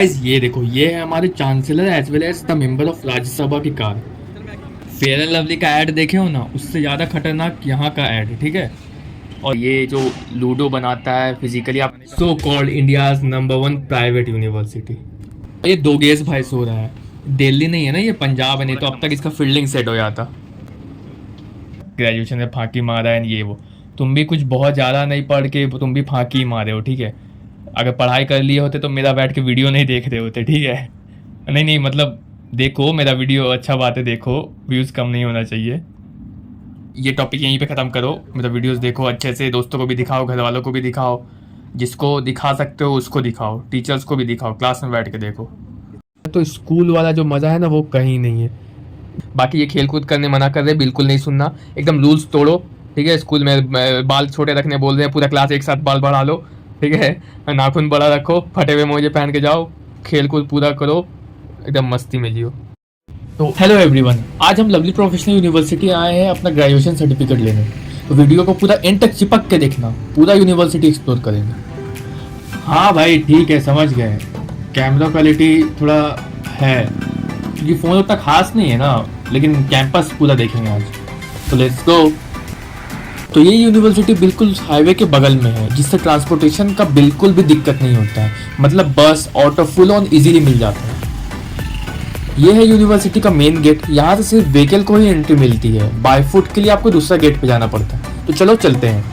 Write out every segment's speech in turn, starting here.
Guys ये देखो, ये है हमारे chancellor as well as the member of Rajya Sabha की कार। फेयर एंड लवली का ऐड देखे हो ना, उससे ज़्यादा खतरनाक यहाँ का ऐड है, ठीक है। और ये जो लूडो बनाता है फिजिकली, आप so called India's number 1 private university. ये दो गेस भाई सो रहा है। दिल्ली नहीं है ना, ये पंजाब है, नहीं तो अब तक इसका फील्डिंग सेट हो जाता। ग्रेजुएशन में फांकी मारा है ये वो। तुम भी कुछ बहुत ज़्यादा नहीं पढ़ के तुम भी फांकी ही मारे हो, ठीक है। अगर पढ़ाई कर लिए होते तो मेरा बैठ के वीडियो नहीं देख रहे होते, ठीक है। नहीं नहीं, मतलब देखो मेरा वीडियो, अच्छा बात है, देखो व्यूज़ कम नहीं होना चाहिए। ये टॉपिक यहीं पे ख़त्म करो, मेरा वीडियोस देखो अच्छे से, दोस्तों को भी दिखाओ, घर वालों को भी दिखाओ, जिसको दिखा सकते हो उसको दिखाओ, टीचर्स को भी दिखाओ, क्लास में बैठ के देखो। तो स्कूल वाला जो मज़ा है ना, वो कहीं नहीं है। बाकी ये खेल कूद करने मना कर रहे हैं, बिल्कुल नहीं सुनना, एकदम रूल्स तोड़ो, ठीक है। स्कूल में बाल छोटे रखने बोल रहे हैं, पूरा क्लास एक साथ बाल बढ़ा लो, ठीक है। नाखून बड़ा रखो, फटे हुए मोजे पहन के जाओ, खेल कूद पूरा करो, एकदम मस्ती में जियो। तो हेलो एवरीवन, आज हम लवली प्रोफेशनल यूनिवर्सिटी आए हैं अपना ग्रेजुएशन सर्टिफिकेट लेने। तो वीडियो को पूरा एंड तक चिपक के देखना, पूरा यूनिवर्सिटी एक्सप्लोर करेंगे। हाँ भाई ठीक है, समझ गए। कैमरा क्वालिटी थोड़ा है क्योंकि फ़ोन उतना खास नहीं है ना, लेकिन कैंपस पूरा देखेंगे आज। तो लेट्स गो। तो ये यूनिवर्सिटी बिल्कुल हाईवे के बगल में है, जिससे ट्रांसपोर्टेशन का बिल्कुल भी दिक्कत नहीं होता है। मतलब बस ऑटो फुल ऑन इजीली मिल जाता है। ये है यूनिवर्सिटी का मेन गेट। यहाँ से सिर्फ व्हीकल को ही एंट्री मिलती है, बाय फुट के लिए आपको दूसरा गेट पे जाना पड़ता है। तो चलो चलते हैं।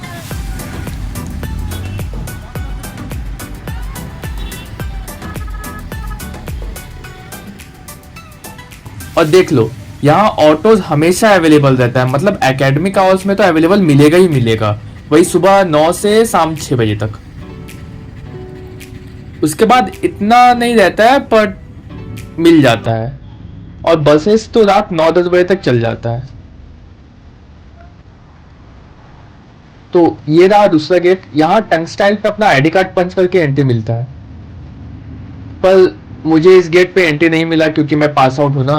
और देख लो, यहाँ ऑटोज हमेशा अवेलेबल रहता है, मतलब एकेडमिक आवर्स में तो अवेलेबल मिलेगा ही मिलेगा, वही सुबह 9 से शाम 6 बजे तक। उसके बाद इतना नहीं रहता है, पर मिल जाता है। और बसेस तो रात 9-10 बजे तक चल जाता है। तो ये रहा दूसरा गेट। यहाँ टंगस्टाइल पे अपना आईडी कार्ड पंच करके एंट्री मिलता है, पर मुझे इस गेट पे एंट्री नहीं मिला क्योंकि मैं पास आउट हूं ना।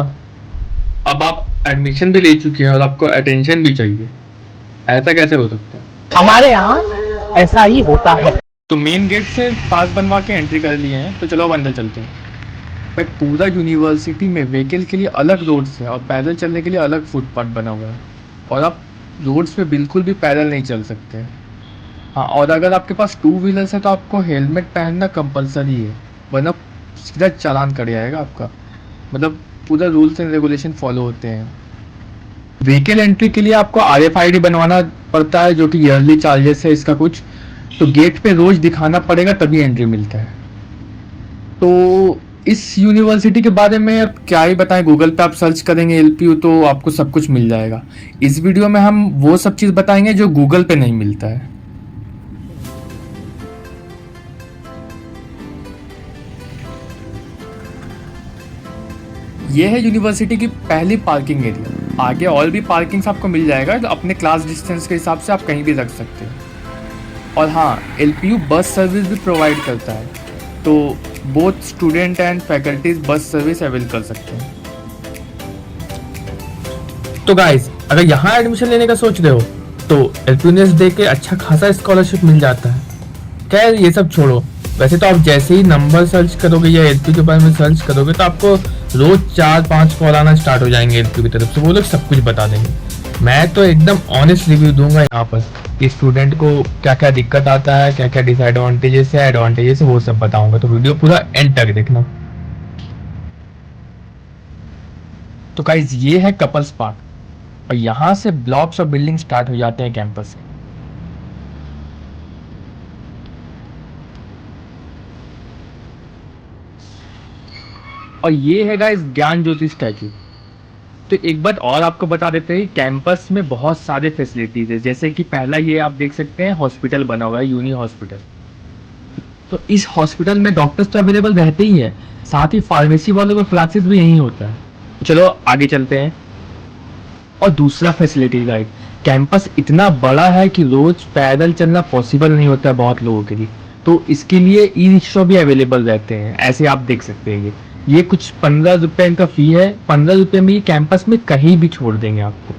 अब आप एडमिशन भी ले चुके हैं और आपको अटेंशन भी चाहिए, ऐसा कैसे हो सकता है? हमारे यहाँ ऐसा ही होता है। तो मेन गेट से पास बनवा के एंट्री कर लिए हैं, तो चलो अब अंदर चलते हैं। भाई पूरा यूनिवर्सिटी में व्हीकल के लिए अलग रोड्स है और पैदल चलने के लिए अलग फुटपाथ बना हुआ है, और आप रोड्स पे बिल्कुल भी पैदल नहीं चल सकते। हाँ, और अगर आपके पास टू व्हीलर्स है तो आपको हेलमेट पहनना कंपलसरी है, वरना सीधा चालान कट जाएगा आपका। मतलब पूरा रूल्स एंड रेगुलेशन फॉलो होते हैं। व्हीकल एंट्री के लिए आपको RFID बनवाना पड़ता है, जो कि ईयरली चार्जेस है इसका कुछ। तो गेट पे रोज दिखाना पड़ेगा तभी एंट्री मिलता है। तो इस यूनिवर्सिटी के बारे में अब क्या ही बताएं, गूगल पे आप सर्च करेंगे LPU तो आपको सब कुछ मिल जाएगा। इस वीडियो में हम वो सब चीज़ बताएंगे जो गूगल पे नहीं मिलता है। ये है यूनिवर्सिटी की पहली पार्किंग एरिया। आगे और भी पार्किंग्स आपको मिल जाएगा, तो अपने क्लास डिस्टेंस के हिसाब से आप कहीं भी रख सकते हैं। और हाँ, LPU बस सर्विस भी प्रोवाइड करता है, तो both student and faculties bus service avail कर सकते हैं। तो गाइस, अगर यहाँ एडमिशन लेने का सोच रहे हो तो LPU दे के अच्छा खासा स्कॉलरशिप मिल जाता है। खैर ये सब छोड़ो, वैसे तो आप जैसे ही नंबर सर्च करोगे या LPU के बारे में सर्च करोगे तो आपको रोज 4-5 कॉल आना स्टार्ट हो जाएंगे LPU की तरफ से, वो लोग सब कुछ बता देंगे। मैं तो एकदम ऑनेस्ट रिव्यू दूंगा यहाँ पर कि स्टूडेंट को क्या क्या दिक्कत आता है, क्या क्या डिसएडवांटेजेस है, एडवांटेजेस है, वो सब बताऊंगा। तो वीडियो पूरा एंड तक देखना। तो गाइज ये है कपल्स पार्क, और यहाँ से ब्लॉक्स और बिल्डिंग स्टार्ट हो जाते हैं कैंपस से। और ये है गाइस ज्ञान ज्योति स्टैचू। तो एक बात और आपको बता देते हैं, कैंपस में बहुत सारे फैसिलिटीज है। जैसे कि पहला ये आप देख सकते हैं, हॉस्पिटल बना हुआ है, यूनी हॉस्पिटल। तो इस हॉस्पिटल में डॉक्टर्स तो अवेलेबल रहते ही है, साथ ही फार्मेसी वालों का क्लासेस भी यहीं होता है। चलो आगे चलते हैं। और दूसरा फैसिलिटी गाइड, कैंपस इतना बड़ा है कि रोज पैदल चलना पॉसिबल नहीं होता है बहुत लोगों के लिए। तो इसके लिए ई रिक्शा भी अवेलेबल रहते हैं, ऐसे आप देख सकते हैं। ये कुछ 15 रुपए इनका फी है, 15 रुपए में ये कैंपस में कहीं भी छोड़ देंगे आपको।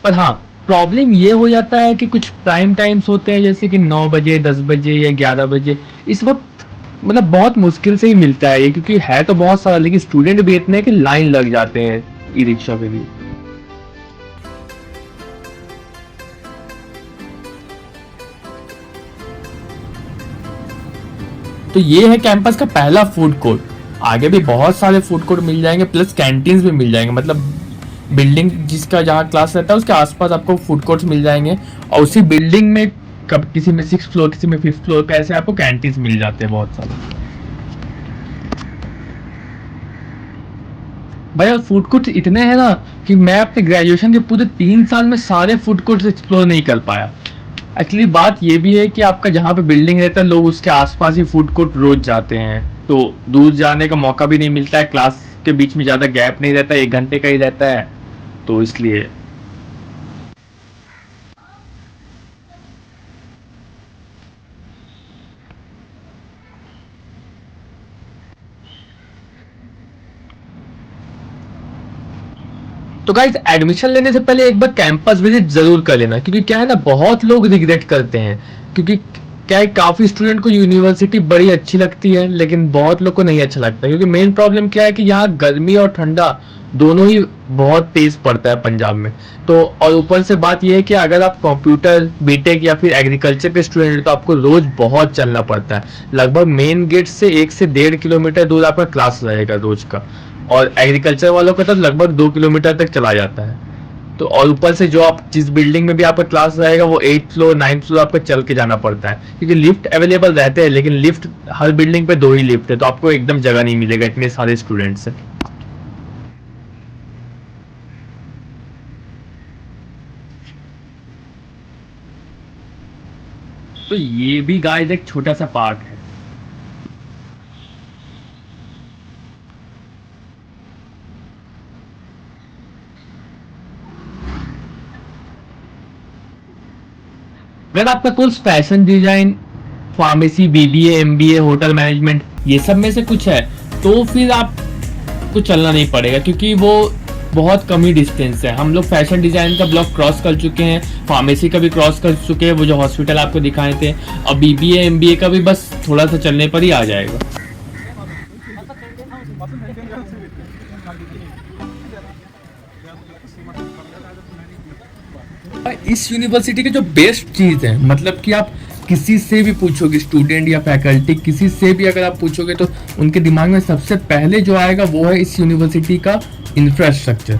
पर हाँ, प्रॉब्लम ये हो जाता है कि कुछ प्राइम टाइम्स होते हैं, जैसे कि 9 बजे, 10 बजे या 11 बजे। इस वक्त मतलब बहुत मुश्किल से ही मिलता है ये, क्योंकि है तो बहुत सारा, लेकिन स्टूडेंट भी इतने हैं कि लाइन लग जाते हैं ई रिक्शा पे भी। तो ये है कैंपस का पहला फूड कोर्ट। आगे भी बहुत सारे फूड कोर्ट मिल जाएंगे, प्लस कैंटीन्स भी मिल जाएंगे। मतलब बिल्डिंग जिसका जहाँ क्लास रहता है उसके आसपास आपको फूड कोर्ट्स मिल जाएंगे, और उसी बिल्डिंग में कब किसी में 6th फ्लोर, किसी में 5th फ्लोर पे ऐसे आपको कैंटीन्स मिल जाते हैं बहुत सारे। भाई और फूड कोर्ट इतने हैं ना कि मैं अपने ग्रेजुएशन के पूरे 3 साल में सारे फूड कोर्ट्स एक्सप्लोर नहीं कर पाया। एक्चुअली बात ये भी है कि आपका जहाँ पे बिल्डिंग रहता है लोग उसके आसपास ही फूड कोर्ट रोज जाते हैं, तो दूर जाने का मौका भी नहीं मिलता है, क्लास के बीच में ज़्यादा गैप नहीं रहता, 1 घंटे का ही रहता है, तो इसलिए। तो गाइस एडमिशन लेने से पहले एक बार कैंपस विजिट जरूर कर लेना, क्योंकि क्या है ना, बहुत लोग रिग्रेट करते हैं, क्योंकि क्या है, काफी स्टूडेंट को यूनिवर्सिटी बड़ी अच्छी लगती है लेकिन बहुत लोग को नहीं अच्छा लगता, क्योंकि मेन प्रॉब्लम क्या है कि यहाँ गर्मी और ठंडा दोनों ही बहुत तेज पड़ता है पंजाब में। तो और ऊपर से बात यह है कि अगर आप कंप्यूटर बीटेक या फिर एग्रीकल्चर के स्टूडेंट हैं तो आपको रोज बहुत चलना पड़ता है, लगभग मेन गेट से 1 से 1.5 किलोमीटर दूर आपका क्लास रहेगा रोज का, और एग्रीकल्चर वालों का तो लगभग 2 किलोमीटर तक चला जाता है। तो और ऊपर से जो आप जिस बिल्डिंग में भी आपका क्लास रहेगा वो 8th फ्लोर 9th फ्लोर आपको चल के जाना पड़ता है, क्योंकि लिफ्ट अवेलेबल रहते हैं लेकिन लिफ्ट हर बिल्डिंग पे 2 ही लिफ्ट है, तो आपको एकदम जगह नहीं मिलेगा इतने सारे स्टूडेंट्स हैं। तो ये भी गाइस एक छोटा सा पार्क है। अगर आपका course fashion design, pharmacy, BBA, MBA, hotel management ये सब में से कुछ है तो फिर आपको चलना नहीं पड़ेगा, क्योंकि वो बहुत कम ही डिस्टेंस है। हम लोग फैशन डिजाइन का ब्लॉक क्रॉस कर चुके हैं, फार्मेसी का भी क्रॉस कर चुके हैं, वो जो हॉस्पिटल आपको दिखाए थे, और बीबीए एमबीए का भी बस थोड़ा सा चलने पर ही आ जाएगा। इस यूनिवर्सिटी की जो बेस्ट चीज़ है, मतलब कि आप किसी से भी पूछोगे, स्टूडेंट या फैकल्टी, किसी से भी अगर आप पूछोगे तो उनके दिमाग में सबसे पहले जो आएगा वो है इस यूनिवर्सिटी का इंफ्रास्ट्रक्चर।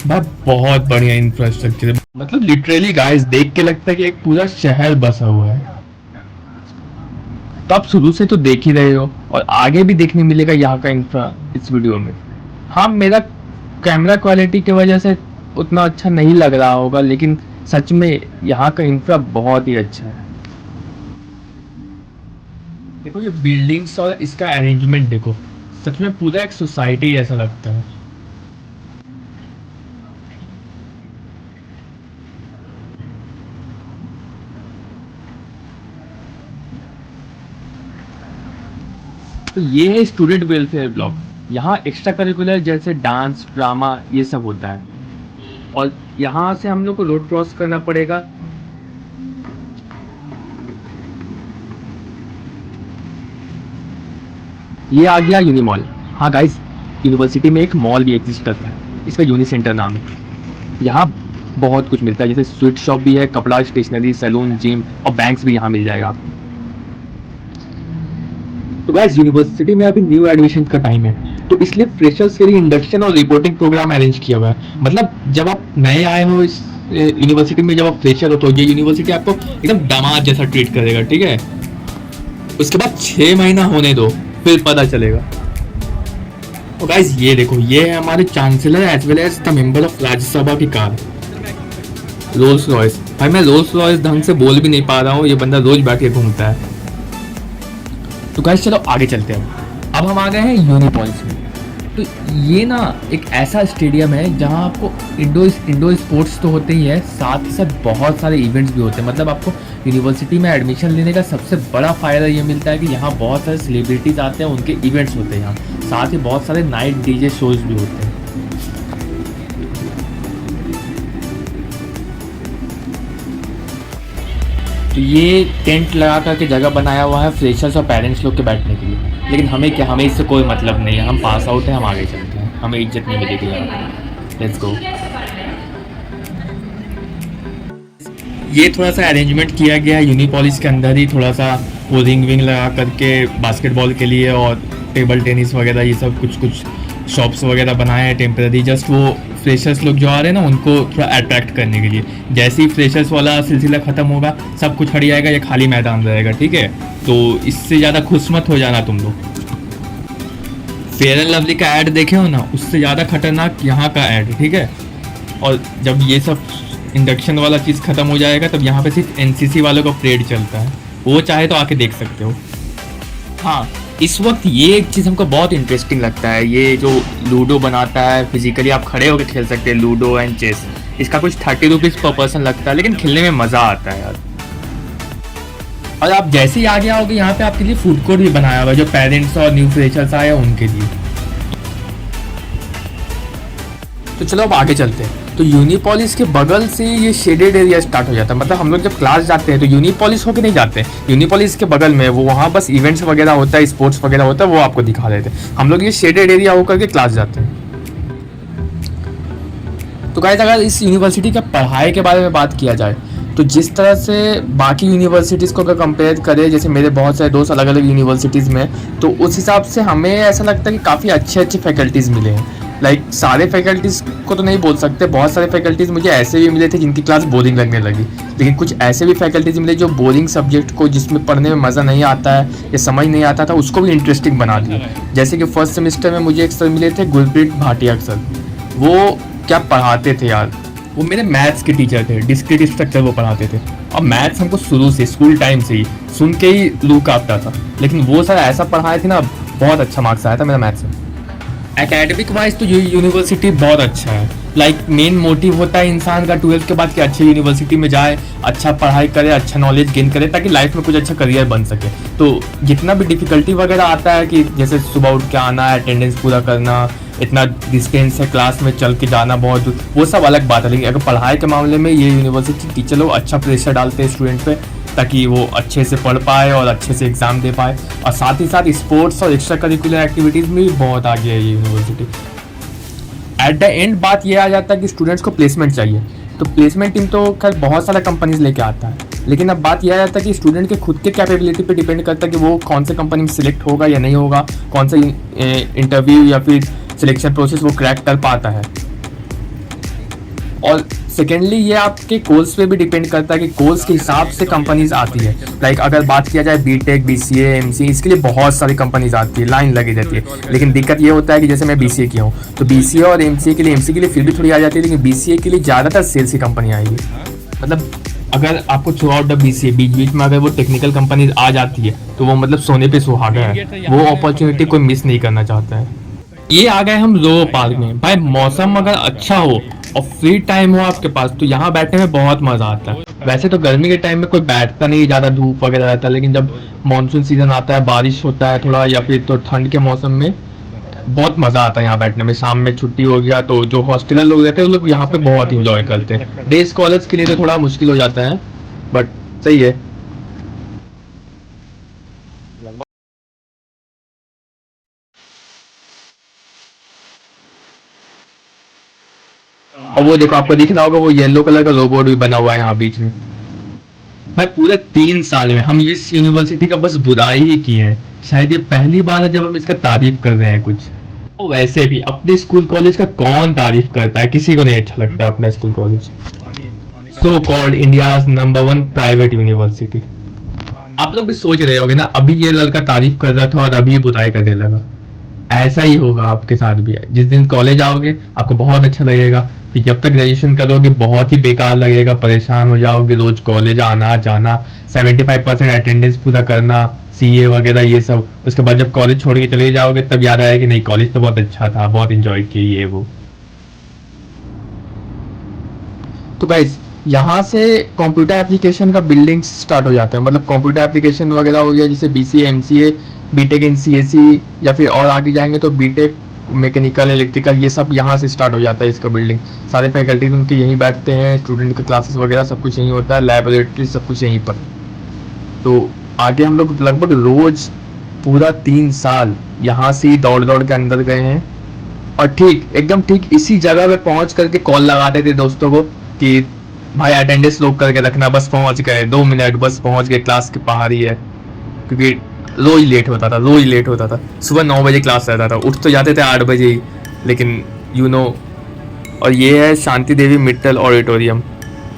भाई बहुत बढ़िया इंफ्रास्ट्रक्चर है, मतलब लिटरली गाइस देख के लगता है कि एक पूरा शहर बसा हुआ है। तो आप शुरू से तो देख ही रहे हो और आगे भी देखने मिलेगा यहाँ का इंफ्रा इस वीडियो में। हाँ, मेरा कैमरा क्वालिटी की वजह से उतना अच्छा नहीं लग रहा होगा, लेकिन सच में यहाँ का इंफ्रा बहुत ही अच्छा है। देखो ये बिल्डिंग्स और इसका अरेंजमेंट देखो, सच में पूरा एक सोसाइटी जैसा लगता है। तो ये है स्टूडेंट वेलफेयर ब्लॉक। यहाँ एक्स्ट्रा करिकुलर जैसे डांस, ड्रामा ये सब होता है, और यहाँ से हम लोग को रोड क्रॉस करना पड़ेगा। ये आ गया यूनी मॉल। हाँ गाइस, यूनिवर्सिटी में एक मॉल भी एग्जिस्ट करता है, इसका यूनी सेंटर नाम है। यहाँ बहुत कुछ मिलता है, जैसे स्वीट शॉप भी है, कपड़ा, स्टेशनरी, सैलून, जिम और बैंक्स भी यहाँ मिल जाएगा आपको। तो गाइस यूनिवर्सिटी में अभी न्यू एडमिशन का टाइम है, तो इसलिए फ्रेशर्स के लिए इंडक्शन और रिपोर्टिंग प्रोग्राम अरेंज किया हुआ है। मतलब जब आप नए आए हो इस यूनिवर्सिटी में, जब आप फ्रेशर हो तो ये यूनिवर्सिटी आपको एकदम दामाद जैसा ट्रीट करेगा, ठीक है। उसके बाद 6 महीना होने दो, फिर पता चलेगा। तो गाइस ये देखो, ये है हमारे chancellor as well as the member of Rajya Sabha की कार, रोल्स रॉयस। भाई मैं रोल्स रॉयस ढंग से बोल भी नहीं पा रहा हूँ, ये बंदा रोज बैठ के घूमता है। तो गाइस चलो आगे चलते हैं। अब हम आ गए हैं यूनिपॉलिस में। तो ये ना एक ऐसा स्टेडियम है जहाँ आपको इंडोर स्पोर्ट्स तो होते ही है, साथ ही साथ बहुत सारे इवेंट्स भी होते हैं। मतलब आपको यूनिवर्सिटी में एडमिशन लेने का सबसे बड़ा फ़ायदा ये मिलता है कि यहाँ बहुत सारे सेलिब्रिटीज़ आते हैं, उनके इवेंट्स होते हैं यहाँ, साथ ही बहुत सारे नाइट डीजे शोज भी होते हैं। तो ये टेंट लगा करके जगह बनाया हुआ है फ्रेशर्स और पेरेंट्स लोग के बैठने के लिए, लेकिन हमें क्या, हमें इससे कोई मतलब नहीं है, हम पास आउट हैं, हम आगे चलते हैं, हमें इज्जत नहीं मिलेगी यहाँ। Let's go. ये थोड़ा सा अरेंजमेंट किया गया है यूनिपॉलिस के अंदर ही, थोड़ा सा वो रिंग विंग लगा करके बास्केटबॉल के लिए और टेबल टेनिस वगैरह ये सब कुछ शॉप्स वगैरह बनाए हैं टेम्पररी, जस्ट वो फ्रेशर्स लोग जो आ रहे हैं ना उनको थोड़ा अट्रैक्ट करने के लिए। जैसे ही फ्रेशर्स वाला सिलसिला ख़त्म होगा सब कुछ हट जाएगा, ये खाली मैदान रहेगा, ठीक है। तो इससे ज़्यादा खुश मत हो जाना तुम लोग। फेयर एंड लवली का ऐड देखे हो ना, उससे ज़्यादा खतरनाक यहाँ का ऐड, ठीक है। और जब ये सब इंडक्शन वाला चीज़ ख़त्म हो जाएगा तब यहाँ पे सिर्फ एनसीसी वालों का परेड चलता है, वो चाहे तो आके देख सकते हो। हाँ, इस वक्त ये एक चीज़ हमको बहुत इंटरेस्टिंग लगता है, ये जो लूडो बनाता है, फिजिकली आप खड़े होकर खेल सकते हैं लूडो एंड चेस। इसका कुछ 30 रुपीज़ पर पर्सन लगता है, लेकिन खेलने में मज़ा आता है यार। और आप जैसे ही आगे आओगे यहाँ पे आपके लिए फूड कोर्ट भी बनाया हुआ है, जो पेरेंट्स और न्यू फ्रेशर्स आए हैं उनके लिए। तो चलो अब आगे चलते हैं। तो यूनिपॉलिस के बगल से ये शेडेड एरिया स्टार्ट हो जाता है, मतलब हम लोग जब क्लास जाते हैं तो यूनिपॉलिस होके नहीं जाते हैं, यूनिपॉलिस के बगल में वो वहाँ बस इवेंट्स वगैरह होता है, स्पोर्ट्स वगैरह होता है, वो आपको दिखा देते हैं। हम लोग ये शेडेड एरिया होकर के क्लास जाते हैं। तो गाइस, अगर इस यूनिवर्सिटी का पढ़ाई के बारे में बात किया जाए तो जिस तरह से बाकी यूनिवर्सिटीज़ को अगर कंपेयर करें, जैसे मेरे बहुत सारे दोस्त अलग अलग यूनिवर्सिटीज़ में, तो उस हिसाब से हमें ऐसा लगता है कि काफ़ी अच्छे अच्छे फैकल्टीज़ मिले हैं। लाइक सारे फैकल्टीज़ को तो नहीं बोल सकते, बहुत सारे फैकल्टीज़ मुझे ऐसे भी मिले थे जिनकी क्लास बोरिंग लगने लगी, लेकिन कुछ ऐसे भी फैकल्टीज़ मिले जो बोरिंग सब्जेक्ट को, जिसमें पढ़ने में मज़ा नहीं आता है या समझ नहीं आता था, उसको भी इंटरेस्टिंग बना दिया। जैसे कि फर्स्ट सेमेस्टर में मुझे एक सर मिले थे, गुरप्रीत भाटिया सर। वो क्या पढ़ाते थे यार, वो मेरे मैथ्स के टीचर थे, डिस्क्रीट स्ट्रक्चर वो पढ़ाते थे। और मैथ्स हमको शुरू से स्कूल टाइम से ही सुन के ही लू कांपता था, लेकिन वो सर ऐसा पढ़ाए थे ना, बहुत अच्छा मार्क्स आया था मेरा मैथ्स में। एकेडमिक वाइज तो ये यूनिवर्सिटी बहुत अच्छा है। लाइक मेन मोटिव होता है इंसान का 12th के बाद कि अच्छी यूनिवर्सिटी में जाए, अच्छा पढ़ाई करे, अच्छा नॉलेज गेन करे, ताकि लाइफ में कुछ अच्छा करियर बन सके। तो जितना भी डिफिकल्टी वगैरह आता है कि जैसे सुबह उठ के आना है, अटेंडेंस पूरा करना, इतना डिस्टेंस है क्लास में चल के जाना बहुत दूर, वो सब अलग बात है। लेकिन अगर पढ़ाई के मामले में ये यूनिवर्सिटी टीचर लोग अच्छा प्रेशर डालते हैं स्टूडेंट पे, ताकि वो अच्छे से पढ़ पाए और अच्छे से एग्ज़ाम दे पाए। और साथ ही साथ स्पोर्ट्स और एक्स्ट्रा करिकुलर एक्टिविटीज़ में भी बहुत आगे है ये यूनिवर्सिटी। एट द एंड बात ये आ जाता है कि स्टूडेंट्स को प्लेसमेंट चाहिए, तो प्लेसमेंट टीम तो खैर बहुत सारा कंपनीज लेके आता है, लेकिन अब बात यह आ जाता है कि स्टूडेंट के खुद के कैपेबिलिटी पे डिपेंड करता है कि वो कौन से कंपनी में सिलेक्ट होगा या नहीं होगा, कौन सा इंटरव्यू या फिर सिलेक्शन प्रोसेस वो क्रैक कर पाता है। और सेकेंडली ये आपके कोर्स पे भी डिपेंड करता है कि कोर्स के हिसाब से कंपनीज आती है। लाइक अगर बात किया जाए बीटेक, बीसीए, एमसीए, इसके लिए बहुत सारी कंपनीज आती है, लाइन लगी रहती है। लेकिन दिक्कत ये होता है कि जैसे मैं बीसीए किया हूँ, तो बीसीए और एमसीए के लिए फिर भी थोड़ी आ जाती है, लेकिन बीसीए के लिए ज़्यादातर सेल्स की कंपनी आएगी। मतलब अगर आपको थ्रू आउट द बीसीए बीच बीच में अगर वो टेक्निकल कंपनीज आ जाती है तो वो मतलब सोने पे सुहागा है, वो अपॉर्चुनिटी कोई मिस नहीं करना चाहता है। ये आ गए हम ज़ू पार्क में। भाई मौसम अगर अच्छा हो और फ्री टाइम हो आपके पास तो यहाँ बैठने में बहुत मज़ा आता है। वैसे तो गर्मी के टाइम में कोई बैठता नहीं, ज़्यादा धूप वगैरह रहता है, लेकिन जब मानसून सीजन आता है, बारिश होता है थोड़ा, या फिर तो ठंड के मौसम में बहुत मज़ा आता है यहाँ बैठने में। शाम में छुट्टी हो गया तो जो हॉस्टलर लोग रहते हैं वो लोग यहाँ पे बहुत इंजॉय करते हैं। डे स्कॉलर्स के लिए तो थोड़ा मुश्किल हो जाता है, बट सही है। और वो देखो, आपको दिख रहा होगा वो येलो कलर का रोबोट भी बना हुआ है यहाँ बीच में। भाई पूरे 3 साल में हम इस यूनिवर्सिटी का बस बुराई ही की है, शायद ये पहली बार है जब हम इसका तारीफ कर रहे हैं कुछ। तो वैसे भी अपने स्कूल कॉलेज का कौन तारीफ करता है, किसी को नहीं अच्छा लगता अपना school college. So called India's number 1 private university. आप लोग भी सोच रहे होगे ना, अभी ये लड़का तारीफ कर रहा था और अभी ये बुराई करने लगा। ऐसा ही होगा आपके साथ भी। जिस दिन कॉलेज आओगे आपको बहुत अच्छा लगेगा, फिर जब तक ग्रेजुएशन करोगे बहुत ही बेकार लगेगा, परेशान हो जाओगे, रोज कॉलेज आना जाना, 75% अटेंडेंस पूरा करना, सीए वगैरह ये सब। उसके बाद जब कॉलेज छोड़ के चले जाओगे तब याद आएगा कि नहीं कॉलेज तो बहुत अच्छा था, बहुत इंजॉय किया ये वो। तो गाइस यहाँ से कंप्यूटर एप्लीकेशन का बिल्डिंग स्टार्ट हो जाता है, मतलब कंप्यूटर एप्लीकेशन वगैरह हो गया, जैसे बीसीए, एमसीए, बीटेक इन सीएससी, या फिर और आगे जाएंगे तो बीटेक मैकेनिकल, इलेक्ट्रिकल, ये सब यहाँ से स्टार्ट हो जाता है इसका बिल्डिंग। सारे फैकल्टीज उनके यहीं बैठते हैं, स्टूडेंट के क्लासेस वगैरह सब कुछ यहीं होता है, लाइब्रेटरी सब कुछ यहीं पर। तो आगे हम लोग लगभग रोज पूरा 3 साल यहाँ से ही दौड़ दौड़ के अंदर गए हैं। और ठीक एकदम ठीक इसी जगह पे पहुंच करके कॉल लगाते थे दोस्तों को कि भाई अटेंडेंस लोग करके रखना, बस पहुंच गए, 2 मिनट बस पहुंच गए, क्लास के बाहर ही है। क्योंकि रोज लेट होता था, रोज लेट होता था। सुबह 9 बजे क्लास रहता था, उठ तो जाते थे 8 बजे ही, लेकिन यू नो। और ये है शांति देवी मित्तल ऑडिटोरियम।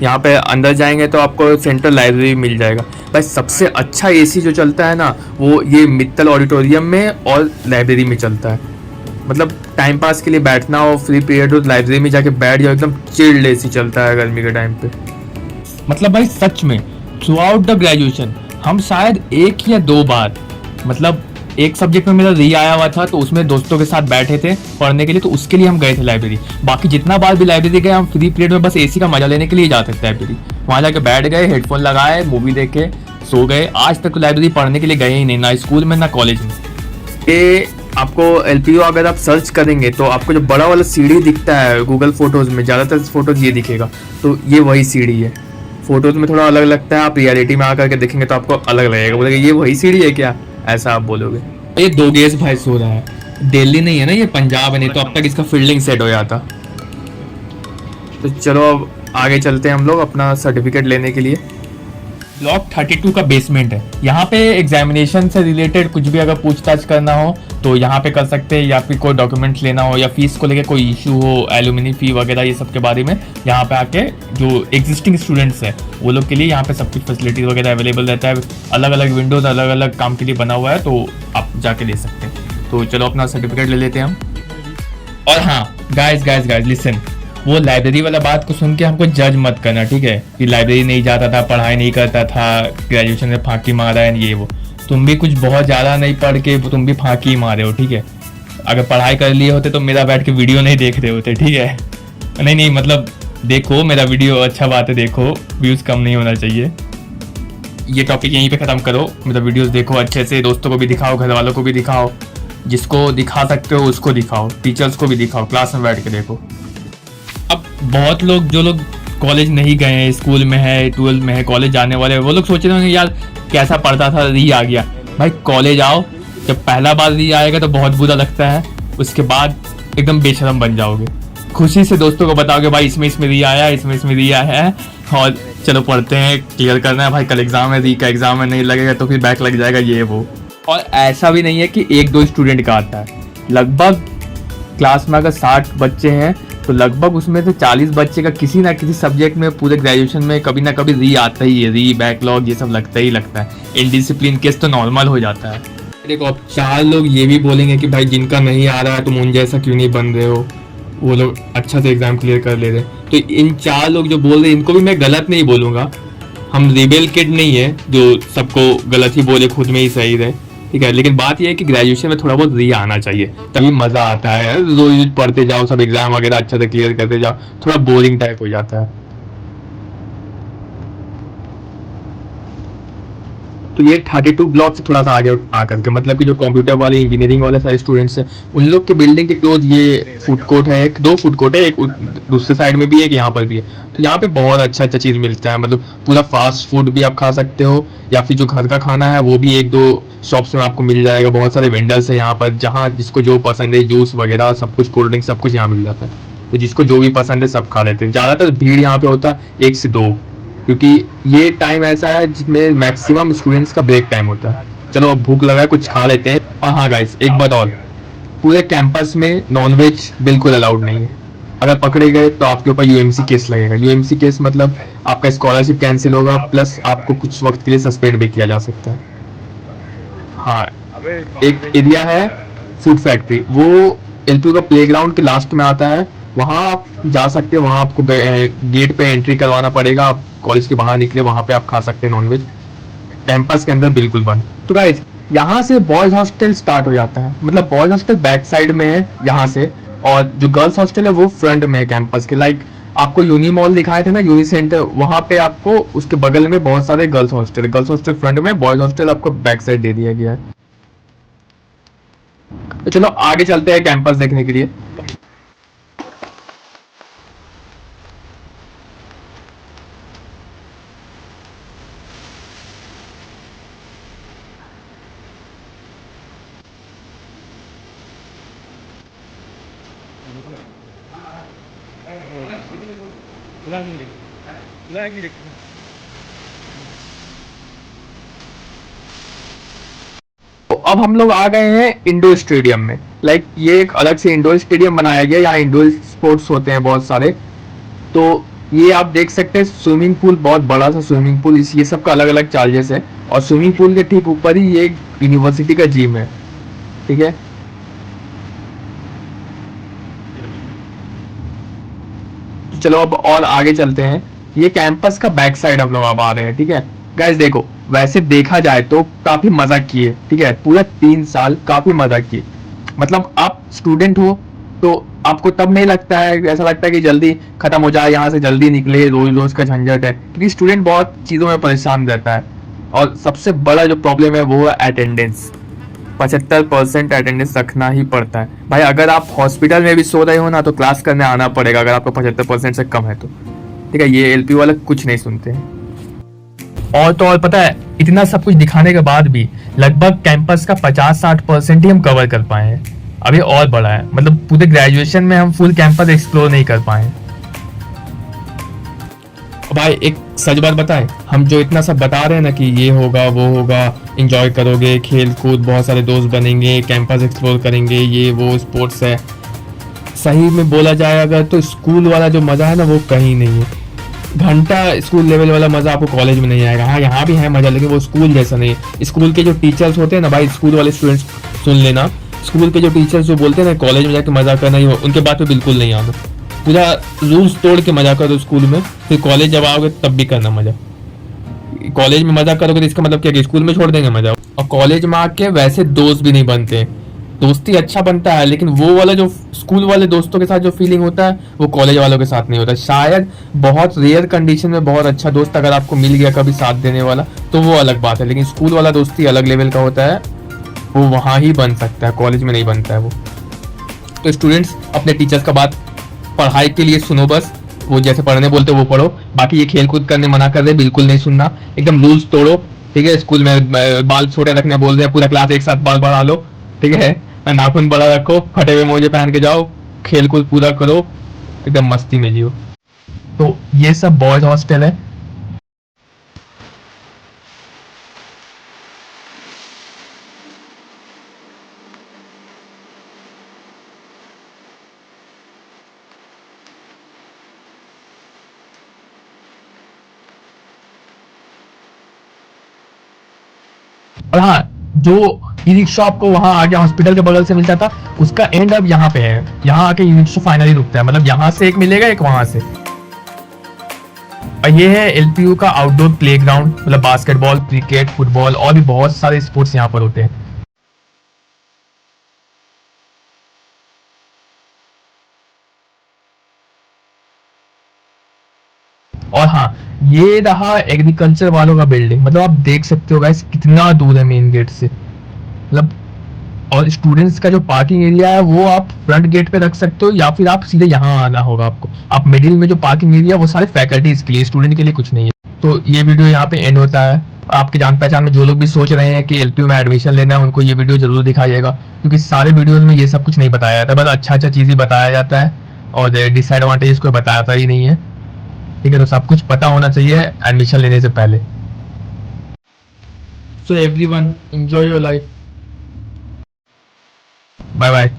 यहाँ पे अंदर जाएंगे तो आपको सेंट्रल लाइब्रेरी मिल जाएगा। बस सबसे अच्छा एसी जो चलता है ना, वो ये मित्तल ऑडिटोरियम में और लाइब्रेरी में चलता है। मतलब टाइम पास के लिए बैठना हो, फ्री पीरियड हो, लाइब्रेरी में जाके बैठ जाओ, एकदम चिल्ड एसी चलता है गर्मी के टाइम पे। मतलब भाई सच में थ्रू आउट द ग्रेजुएशन हम शायद 1 या 2 बार, मतलब एक सब्जेक्ट में मेरा री आया हुआ था तो उसमें दोस्तों के साथ बैठे थे पढ़ने के लिए, तो उसके लिए हम गए थे लाइब्रेरी। बाकी जितना बार भी लाइब्रेरी गए हम फ्री पीरियड में बस एसी का मजा लेने के लिए जाते थे लाइब्रेरी। वहाँ जाके बैठ गए, हेडफोन लगाए, मूवी देखे, सो गए। आज तक तो लाइब्रेरी पढ़ने के लिए गए ही नहीं, ना स्कूल में ना कॉलेज में। ये आपको एलपीयू अगर आप सर्च करेंगे तो आपको जो बड़ा वाला सीढ़ी दिखता है गूगल फोटोज में, ज़्यादातर फोटोज ये दिखेगा, तो ये वही सीढ़ी है। फोटोज में थोड़ा अलग लगता है, आप रियलिटी में आकर के देखेंगे तो आपको अलग लगेगा, बोलेगा ये वही सीढ़ी है क्या, ऐसा आप बोलोगे। ये दोगेश भाई सो रहा है, दिल्ली नहीं है ना, ये पंजाब है, नहीं तो अब तक इसका फील्डिंग सेट हो जाता। तो चलो अब आगे चलते हैं हम लोग अपना सर्टिफिकेट लेने के लिए। ब्लॉक 32 का बेसमेंट है। यहाँ पे एग्जामिनेशन से रिलेटेड कुछ भी अगर पूछताछ करना हो तो यहाँ पे कर सकते हैं, या फिर कोई डॉक्यूमेंट्स लेना हो या फीस को लेकर कोई इशू हो, एलुमिनी फी वगैरह, ये सब के बारे में यहाँ पे आके जो एग्जिस्टिंग स्टूडेंट्स हैं वो लोग के लिए यहाँ पे सब कुछ फैसिलिटीज वगैरह अवेलेबल रहता है। अलग अलग विंडोज अलग अलग काम के लिए बना हुआ है, तो आप जाके ले सकते हैं। तो चलो अपना सर्टिफिकेट ले लेते हैं हम। और हाँ गाइस गाइस गाइस लिसन, वो लाइब्रेरी वाला बात को सुन के हमको जज मत करना, ठीक है, कि लाइब्रेरी नहीं जाता था, पढ़ाई नहीं करता था, ग्रेजुएशन में फांकी मारा है ये वो। तुम भी कुछ बहुत ज़्यादा नहीं पढ़ के तुम भी फांकी मारे हो, ठीक है। अगर पढ़ाई कर लिए होते तो मेरा बैठ के वीडियो नहीं देख रहे होते, ठीक है। नहीं मतलब देखो मेरा वीडियो, अच्छा बात है, देखो व्यूज़ कम नहीं होना चाहिए। ये टॉपिक यहीं पे ख़त्म करो, मतलब वीडियोज़ देखो अच्छे से, दोस्तों को भी दिखाओ, घर वालों को भी दिखाओ, जिसको दिखा सकते हो उसको दिखाओ, टीचर्स को भी दिखाओ, क्लास में बैठ के देखो। अब बहुत लोग जो लोग कॉलेज नहीं गए हैं, स्कूल में है, 12th में है, कॉलेज जाने वाले हैं, वो लोग सोच रहे होंगे यार कैसा पढ़ता था, री आ गया। भाई कॉलेज आओ, जब पहला बार री आएगा तो बहुत बुरा लगता है, उसके बाद एकदम बेशरम बन जाओगे। खुशी से दोस्तों को बताओगे भाई इसमें री आया, इसमें री आया है, और चलो पढ़ते हैं, क्लियर करना है भाई, कल एग्जाम है, री का एग्जाम है, नहीं लगेगा तो फिर बैक लग जाएगा ये वो। और ऐसा भी नहीं है कि 1-2 स्टूडेंट का आता है, लगभग क्लास में अगर 60 बच्चे हैं तो लगभग उसमें से 40 बच्चे का किसी ना किसी सब्जेक्ट में पूरे ग्रेजुएशन में कभी ना कभी री आता ही है, री बैकलॉग ये सब लगता ही लगता है। इनडिसिप्लिन केस तो नॉर्मल हो जाता है। देखो अब 4 लोग ये भी बोलेंगे कि भाई जिनका नहीं आ रहा है तुम उन जैसा क्यों नहीं बन रहे हो, वो लोग अच्छा से एग्जाम क्लियर कर ले रहे। तो इन 4 लोग जो बोल रहे हैं इनको भी मैं गलत नहीं बोलूँगा, हम रिबेल किड नहीं है जो सबको गलत ही बोले, खुद में ही सही रहे, ठीक है। लेकिन बात यह है कि ग्रेजुएशन में थोड़ा बहुत री आना चाहिए, तभी मजा आता है। रोज पढ़ते जाओ, सब एग्जाम वगैरह अच्छा से क्लियर करते जाओ, थोड़ा बोरिंग टाइप हो जाता है। तो ये 32 ब्लॉक से थोड़ा सा आगे आकर के, मतलब कि जो कंप्यूटर वाले, इंजीनियरिंग वाले सारे स्टूडेंट्स हैं उन लोग के बिल्डिंग के क्लोज ये फूड कोर्ट है, 2 फूड कोर्ट है, एक दूसरे साइड में भी है, एक यहाँ पर भी है। तो यहाँ पे बहुत अच्छा चीज़ मिलता है, मतलब पूरा फास्ट फूड भी आप खा सकते हो, या फिर जो घर का खाना है वो भी 1-2 शॉप्स में आपको मिल जाएगा। बहुत सारे वेंडर्स है यहाँ पर, जहाँ जिसको जो पसंद है, जूस वगैरह सब कुछ, कोल्ड ड्रिंक सब कुछ यहाँ मिल जाता है। तो जिसको जो भी पसंद है सब खा लेते हैं। ज़्यादातर भीड़ यहाँ पे होता है 1 से 2, क्योंकि ये टाइम ऐसा है जिसमें मैक्सिमम स्टूडेंट्स का ब्रेक टाइम होता है। चलो अब भूख लगा है, कुछ खा लेते हैं। और हाँ गाइस एक बात और, पूरे कैंपस में नॉनवेज बिल्कुल अलाउड नहीं है। अगर पकड़े गए तो आपके ऊपर यूएमसी केस लगेगा। यूएमसी केस मतलब आपका स्कॉलरशिप कैंसिल होगा, प्लस आपको कुछ वक्त के लिए सस्पेंड भी किया जा सकता है। हाँ, एक एरिया है फूड फैक्ट्री, वो एलपी का प्लेग्राउंड के लास्ट में आता है, वहाँ आप जा सकते हो। वहाँ आपको गेट पे एंट्री करवाना पड़ेगा, आप कॉलेज के बाहर निकले वहाँ पे आप खा सकते हैं नॉनवेज। कैंपस के अंदर बिल्कुल बंद। तो गाइस यहाँ से बॉयज हॉस्टल स्टार्ट हो जाता है, मतलब बॉयज हॉस्टल बैक साइड में है यहाँ से, और जो गर्ल्स हॉस्टल है वो फ्रंट में है कैंपस के। लाइक आपको यूनी मॉल दिखाए थे ना, यूनी सेंटर, वहाँ पे आपको उसके बगल में बहुत सारे गर्ल्स हॉस्टल फ्रंट में, बॉयज हॉस्टल आपको बैक साइड दे दिया गया है। तो चलो आगे चलते हैं कैंपस देखने के लिए। तो अब हम लोग आ गए हैं इंडोर स्टेडियम में। लाइक ये एक अलग से इंडोर स्टेडियम बनाया गया है, यहाँ इंडोर स्पोर्ट्स होते हैं बहुत सारे। तो ये आप देख सकते हैं स्विमिंग पूल, बहुत बड़ा सा स्विमिंग पूल, इस ये सब का अलग अलग चार्जेस है। और स्विमिंग पूल के ठीक ऊपर ही ये यूनिवर्सिटी का जिम है, ठीक है। तो चलो अब और आगे चलते हैं। ये कैंपस का बैक साइड हम लोग अब आ रहे हैं, ठीक है। गाइस देखो, वैसे देखा जाए तो काफी मजा किए, ठीक है, पूरा 3 साल काफी मजा किए। मतलब आप स्टूडेंट हो तो आपको तब नहीं लगता है, ऐसा लगता है कि जल्दी खत्म हो जाए, यहाँ से जल्दी निकले, रोज रोज का झंझट है, क्योंकि स्टूडेंट बहुत चीजों में परेशान रहता है। और सबसे बड़ा जो प्रॉब्लम है वो है अटेंडेंस। 75% अटेंडेंस रखना ही पड़ता है भाई। अगर आप हॉस्पिटल में भी सो रहे हो ना तो क्लास करने आना पड़ेगा, अगर आपको 75% से कम है तो, ठीक है। ये एलपी वाले कुछ नहीं सुनते हैं। और तो और पता है, इतना सब कुछ दिखाने के बाद भी लगभग कैंपस का 50-60% ही हम कवर कर पाए हैं। अभी और बड़ा है, मतलब पूरे ग्रेजुएशन में हम फुल कैंपस एक्सप्लोर नहीं कर पाए। भाई एक सच बात बताए, हम जो इतना सब बता रहे हैं ना कि ये होगा वो होगा, एंजॉय करोगे, खेल कूद, बहुत सारे दोस्त बनेंगे, कैंपस एक्सप्लोर करेंगे, ये वो स्पोर्ट्स है, सही में बोला जाए अगर तो स्कूल वाला जो मजा है ना वो कहीं नहीं है। घंटा स्कूल लेवल वाला मजा आपको कॉलेज में नहीं आएगा। हाँ यहाँ भी है मजा, लेकिन वो स्कूल जैसा नहीं है। स्कूल के जो टीचर्स होते हैं ना भाई, स्कूल वाले स्टूडेंट्स सुन लेना, स्कूल के जो टीचर्स जो बोलते हैं ना कॉलेज में जाके मजा करना ही हो, उनके बात पे बिल्कुल नहीं आना। पूरा रूल्स तोड़ के मजा करो स्कूल में, फिर कॉलेज जब आओगे तब भी करना मजा। कॉलेज में मजा करोगे तो इसका मतलब क्या कि स्कूल में छोड़ देंगे मजा। और कॉलेज में आके वैसे दोस्त भी नहीं बनते, दोस्ती अच्छा बनता है, लेकिन वो वाला जो स्कूल वाले दोस्तों के साथ जो फीलिंग होता है वो कॉलेज वालों के साथ नहीं होता। शायद बहुत रेयर कंडीशन में बहुत अच्छा दोस्त अगर आपको मिल गया कभी साथ देने वाला तो वो अलग बात है, लेकिन स्कूल वाला दोस्ती अलग लेवल का होता है, वो वहाँ ही बन सकता है, कॉलेज में नहीं बनता है वो। तो स्टूडेंट्स अपने टीचर्स का बात पढ़ाई के लिए सुनो, बस वो जैसे पढ़ने बोलते हो वो पढ़ो। बाकी ये खेल कूद करने मना कर रहे, बिल्कुल नहीं सुनना, एकदम रूल्स तोड़ो, ठीक है। स्कूल में बाल छोटे रखने बोल रहे हैं, पूरा क्लास एक साथ बाल बढ़ा लो, ठीक है। नाखून बड़ा रखो, फटे हुए मोजे पहन के जाओ, खेल कूद पूरा करो, एकदम मस्ती में जियो। तो ये सब बॉयज हॉस्टल है। और हाँ, जो ई रिक्शा आपको वहां आगे हॉस्पिटल के बगल से मिलता था, उसका एंड अब यहाँ पे है। यहाँ आके ई रिक्शा फाइनली रुकता है, मतलब यहाँ से एक मिलेगा, एक वहां से। और ये है एलपीयू का आउटडोर प्लेग्राउंड, मतलब बास्केटबॉल, क्रिकेट, फुटबॉल और भी बहुत सारे स्पोर्ट्स यहाँ पर होते हैं। और हाँ, ये रहा एग्रीकल्चर वालों का बिल्डिंग, मतलब आप देख सकते हो गाइस कितना दूर है मेन गेट से, मतलब। और स्टूडेंट्स का जो पार्किंग एरिया है वो आप फ्रंट गेट पे रख सकते हो, या फिर आप सीधे यहाँ आना होगा आपको। आप मिडिल में जो पार्किंग एरिया वो सारे फैकल्टीज के लिए, स्टूडेंट के लिए कुछ नहीं है। तो ये वीडियो यहाँ पे एंड होता है। आपके जान पहचान में जो लोग भी सोच रहे हैं कि एलपीयू में एडमिशन लेना है, उनको ये वीडियो जरूर दिखाइएगा, क्योंकि सारे वीडियोज में ये सब कुछ नहीं बताया जाता, बस अच्छा अच्छा चीज ही बताया जाता है और डिसएडवांटेज को बताया ही नहीं है, ठीक है। तो सब कुछ पता होना चाहिए एडमिशन लेने से पहले। So everyone enjoy your life, bye bye.